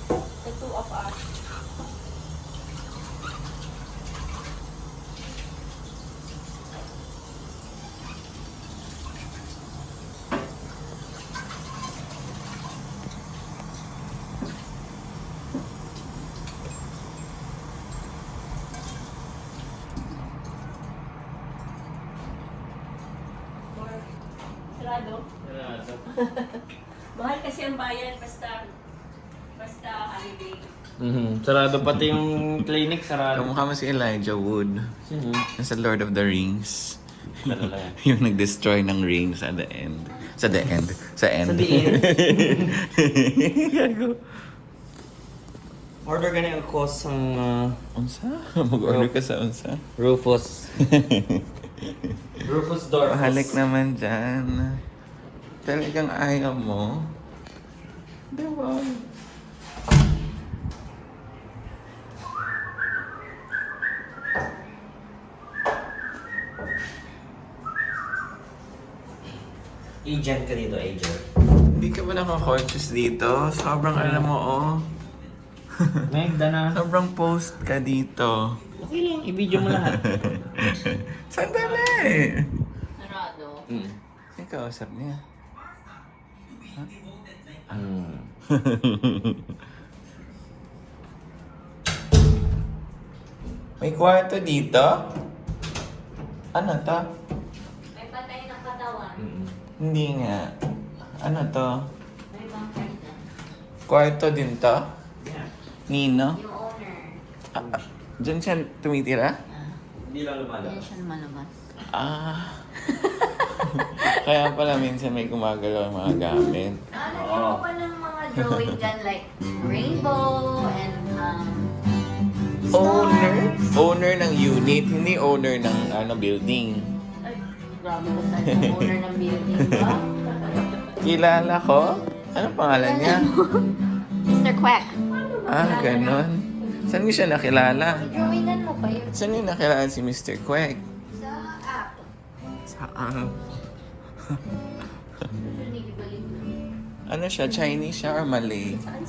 The two of us. Sarado? Sarado. Mahal kasi ang bayan basta holiday. Sarado pati yung clinic, sarado. Kamukha mo si Elijah Wood. Sino? Nasa Lord of the Rings. Talaga yan. Yung nag-destroy ng rings at the end. Sa the end. Sa end. Sa the end? Gago. Order ka na yung cost ng Unsa? Mag-order ka sa unsa? Rufus. Rufus Dorfus. Mahalik naman dyan. Talagang ayaw mo. Diba? Agent ka dito, agent. Hindi ka ba naka-conscious dito? Sobrang alam mo, oh. Megda na. Sobrang post ka dito. Okay lang, i-video mo lahat. Sandali! Sarado. Sino kausap niya? May kwarto dito? Ano to? May patay ng katawan. Hindi nga. Ano to? May bangkay na. Kwarto din to? Yeah. Nino? Yung owner. Diyan siya tumitira? Hindi lang Yan lumalabas. siya lumalabas. Ah. Kaya pala minsan may gumagalaw ang mga gamit. Lagyan mo pa ng mga drawing dyan like rainbow and Owner? stars. Owner ng unit, hindi owner ng building. Ay, grabe ko saan yung owner ng building ba? Kilala ko? Ano pangalan niya? Mr. Quack. Ah, ganon. Saan niyo siya nakilala? Drawingan mo pa yun Saan niyo nakilala si Mr. Quack? sa app. Saan? Hindi ibalik. Ano siya? Chinese siya or Malay? Saan?